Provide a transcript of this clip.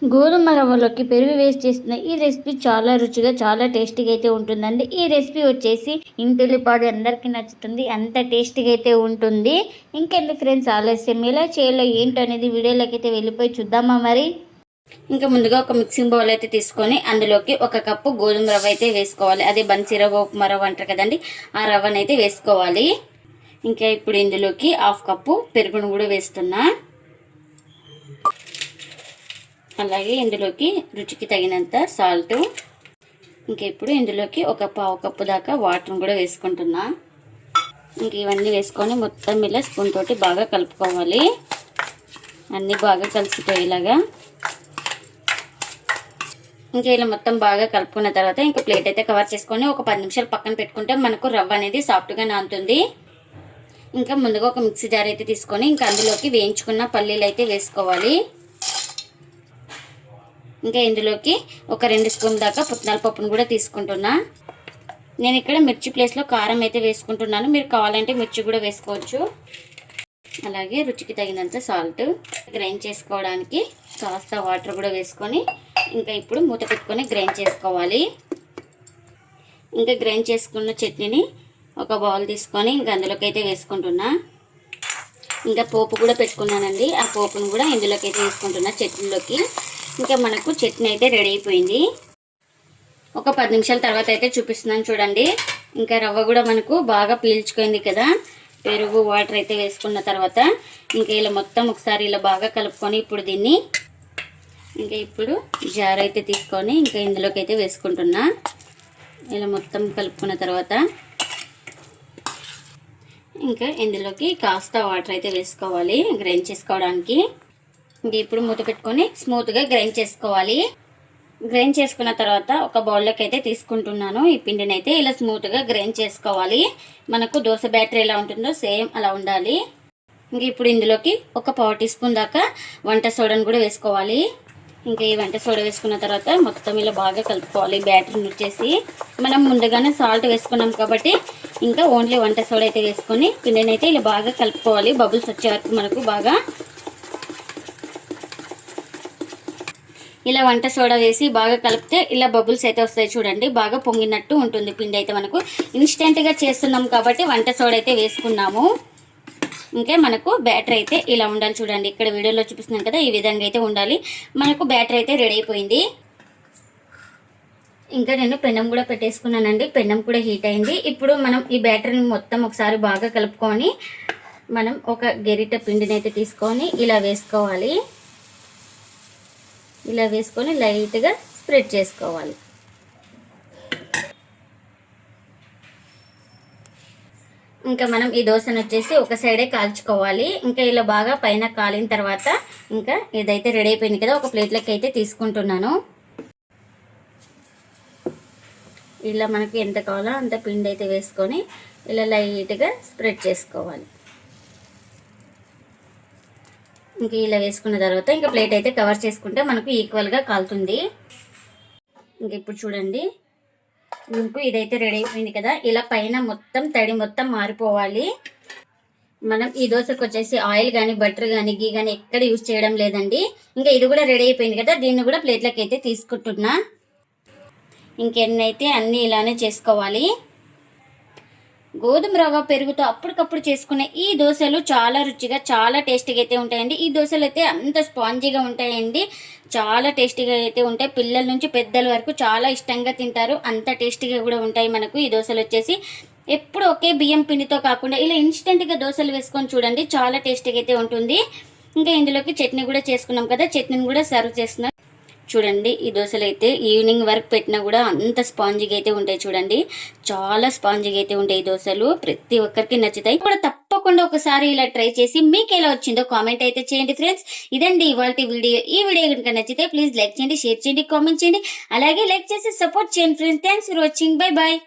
గోధుమ రవ్వలోకి పెరుగు వేసి చేసిన ఈ రెసిపీ చాలా రుచిగా చాలా టేస్టీగా అయితే ఉంటుందండి. ఈ రెసిపీ వచ్చేసి ఇంటిల్లిపాది అందరికీ నచ్చుతుంది. అంత టేస్టీగా అయితే ఉంటుంది. ఇంకెందుకు ఫ్రెండ్స్ ఆలస్యం, ఎలా చేయాలో ఏంటో అనేది వీడియోలోకి అయితే వెళ్ళిపోయి చూద్దామా మరి. ఇంకా ముందుగా ఒక మిక్సింగ్ బౌల్ అయితే తీసుకొని అందులోకి 1 కప్పు గోధుమ రవ్వ అయితే వేసుకోవాలి. అదే బన్సీ రవ్వ, ఉప్మా రవ్వ అంటారు కదండి, ఆ రవ్వనైతే అయితే వేసుకోవాలి. ఇంకా ఇప్పుడు ఇందులోకి 1/2 కప్పు పెరుగును కూడా వేస్తున్నా. అలాగే ఇందులోకి రుచికి తగినంత సాల్ట్. ఇంకా ఇప్పుడు ఇందులోకి 1/4 కప్పు దాకా వాటర్ కూడా వేసుకుంటున్నా. ఇంక ఇవన్నీ వేసుకొని మొత్తం ఇలా స్పూన్ తోటి బాగా కలుపుకోవాలి. అన్నీ బాగా కలిసిపోయేలాగా. ఇంకా ఇలా మొత్తం బాగా కలుపుకున్న తర్వాత ఇంకా ప్లేట్ అయితే కవర్ చేసుకొని ఒక 10 నిమిషాలు పక్కన పెట్టుకుంటే మనకు రవ్వ అనేది సాఫ్ట్గా నానుతుంది. ఇంకా ముందుగా ఒక మిక్సీ జార్ అయితే తీసుకొని ఇంకా అందులోకి వేయించుకున్న పల్లీలు అయితే వేసుకోవాలి. ఇంకా ఇందులోకి ఒక 2 స్పూన్ల దాకా పుట్నాల పప్పును కూడా తీసుకుంటున్నా. నేను ఇక్కడ మిర్చి ప్లేస్లో కారం అయితే వేసుకుంటున్నాను. మీరు కావాలంటే మిర్చి కూడా వేసుకోవచ్చు. అలాగే రుచికి తగినంత సాల్ట్. గ్రైండ్ చేసుకోవడానికి కాస్త వాటర్ కూడా వేసుకొని ఇంకా ఇప్పుడు మూత పెట్టుకొని గ్రైండ్ చేసుకోవాలి. ఇంకా గ్రైండ్ చేసుకున్న చట్నీని ఒక బౌల్ తీసుకొని ఇంకా అందులోకి అయితే వేసుకుంటున్నా. ఇంకా పోపు కూడా పెట్టుకున్నానండి. ఆ పోపును కూడా ఇందులోకి అయితే వేసుకుంటున్నా చట్నీలోకి. ఇంకా మనకు చట్నీ అయితే రెడీ అయిపోయింది. ఒక 10 నిమిషాల తర్వాత అయితే చూపిస్తున్నాను చూడండి. ఇంకా రవ్వ కూడా మనకు బాగా పీల్చుకుంది కదా. పెరుగు వాటర్ అయితే వేసుకున్న తర్వాత ఇంకా ఇలా మొత్తం ఒకసారి ఇలా బాగా కలుపుకొని ఇప్పుడు దీన్ని ఇంకా ఇప్పుడు జార్ అయితే తీసుకొని ఇంకా ఇందులోకి అయితే వేసుకుంటున్నా. ఇలా మొత్తం కలుపుకున్న తర్వాత ఇంకా ఇందులోకి కాస్త వాటర్ అయితే వేసుకోవాలి గ్రైండ్ చేసుకోవడానికి. ఇంకా ఇప్పుడు మూత పెట్టుకొని స్మూత్గా గ్రైండ్ చేసుకోవాలి. గ్రైండ్ చేసుకున్న తర్వాత ఒక బౌల్లోకి అయితే తీసుకుంటున్నాను. ఈ పిండిని అయితే ఇలా స్మూత్గా గ్రైండ్ చేసుకోవాలి. మనకు దోశ బ్యాటర్ ఎలా ఉంటుందో సేమ్ అలా ఉండాలి. ఇంక ఇప్పుడు ఇందులోకి ఒక 1/4 టీ స్పూన్ దాకా వంట సోడాను కూడా వేసుకోవాలి. ఇంకా ఈ వంట సోడా వేసుకున్న తర్వాత మొత్తం ఇలా బాగా కలుపుకోవాలి. బ్యాటర్ని వచ్చేసి మనం ముందుగానే సాల్ట్ వేసుకున్నాం కాబట్టి ఇంకా ఓన్లీ వంట సోడా అయితే వేసుకొని పిండిని అయితే ఇలా బాగా కలుపుకోవాలి. బబుల్స్ వచ్చే వరకు మనకు బాగా ఇలా వంట సోడా వేసి బాగా కలిపితే ఇలా బబుల్స్ అయితే వస్తాయి చూడండి. బాగా పొంగినట్టు ఉంటుంది పిండి అయితే. మనకు ఇన్స్టెంట్గా చేస్తున్నాం కాబట్టి వంట సోడా అయితే వేసుకున్నాము. ఇంకా మనకు బ్యాటర్ అయితే ఇలా ఉండాలి చూడండి. ఇక్కడ వీడియోలో చూపిస్తున్నాను కదా, ఈ విధంగా అయితే ఉండాలి. మనకు బ్యాటర్ అయితే రెడీ అయిపోయింది. ఇంకా నేను పెన్నం కూడా పెట్టేసుకున్నానండి. పెన్నం కూడా హీట్ అయింది. ఇప్పుడు మనం ఈ బ్యాటర్ని మొత్తం ఒకసారి బాగా కలుపుకొని మనం ఒక గెరిట పిండిని అయితే తీసుకొని ఇలా వేసుకోవాలి. ఇలా వేసుకొని లైట్గా స్ప్రెడ్ చేసుకోవాలి. ఇంకా మనం ఈ దోశను వచ్చేసి ఒక సైడే కాల్చుకోవాలి. ఇంకా ఇలా బాగా పైన కాలిన తర్వాత ఇంకా ఇదైతే రెడీ అయిపోయింది కదా, ఒక ప్లేట్లోకి అయితే తీసుకుంటున్నాను. ఇలా మనకి ఎంత కావాలో అంత పిండి అయితే వేసుకొని ఇలా లైట్గా స్ప్రెడ్ చేసుకోవాలి. ఇంకా ఇలా వేసుకున్న తర్వాత ఇంకా ప్లేట్ అయితే కవర్ చేసుకుంటే మనకు ఈక్వల్గా కాలుతుంది. ఇంక ఇప్పుడు చూడండి, మనకు ఇదైతే రెడీ అయిపోయింది కదా. ఇలా పైన మొత్తం తడి మొత్తం మారిపోవాలి. మనం ఈ దోశకు వచ్చేసి ఆయిల్ కానీ బటర్ కానీ గీ కానీ ఎక్కడ యూజ్ చేయడం లేదండి. ఇంకా ఇది కూడా రెడీ అయిపోయింది కదా, దీన్ని కూడా ప్లేట్లోకి అయితే తీసుకుంటున్నా. ఇంకెన్నైతే అన్నీ ఇలానే చేసుకోవాలి. గోధుమ రవ్వ పెరుగుతో అప్పటికప్పుడు చేసుకునే ఈ దోశలు చాలా రుచిగా చాలా టేస్టీగా అయితే ఉంటాయండి. ఈ దోశలు అయితే అంత స్పాంజీగా ఉంటాయండి. చాలా టేస్టీగా అయితే ఉంటాయి. పిల్లల నుంచి పెద్దల వరకు చాలా ఇష్టంగా తింటారు. అంత టేస్టీగా కూడా ఉంటాయి మనకు ఈ దోశలు వచ్చేసి. ఎప్పుడు ఒకే బియ్యం పిండితో కాకుండా ఇలా ఇన్స్టెంట్గా దోశలు వేసుకొని చూడండి, చాలా టేస్టీగా అయితే ఉంటుంది. ఇంకా ఇందులోకి చట్నీ కూడా చేసుకున్నాం కదా, చట్నీని కూడా సర్వ్ చేస్తున్నాం చూడండి. ఈ దోశలు అయితే ఈవినింగ్ వరకు పెట్టినా కూడా అంత స్పాంజీగా అయితే ఉంటాయి చూడండి. చాలా స్పాంజీగా అయితే ఉంటాయి ఈ దోశలు. ప్రతి ఒక్కరికి నచ్చుతాయి కూడా. తప్పకుండా ఒకసారి ఇలా ట్రై చేసి మీకు ఎలా వచ్చిందో కామెంట్ అయితే చేయండి ఫ్రెండ్స్. ఇదండి ఇవాల్టి వీడియో. ఈ వీడియో కనుక నచ్చితే ప్లీజ్ లైక్ చేయండి, షేర్ చేయండి, కామెంట్ చేయండి. అలాగే లైక్ చేసి సపోర్ట్ చేయండి friends. Thanks for watching. Bye bye.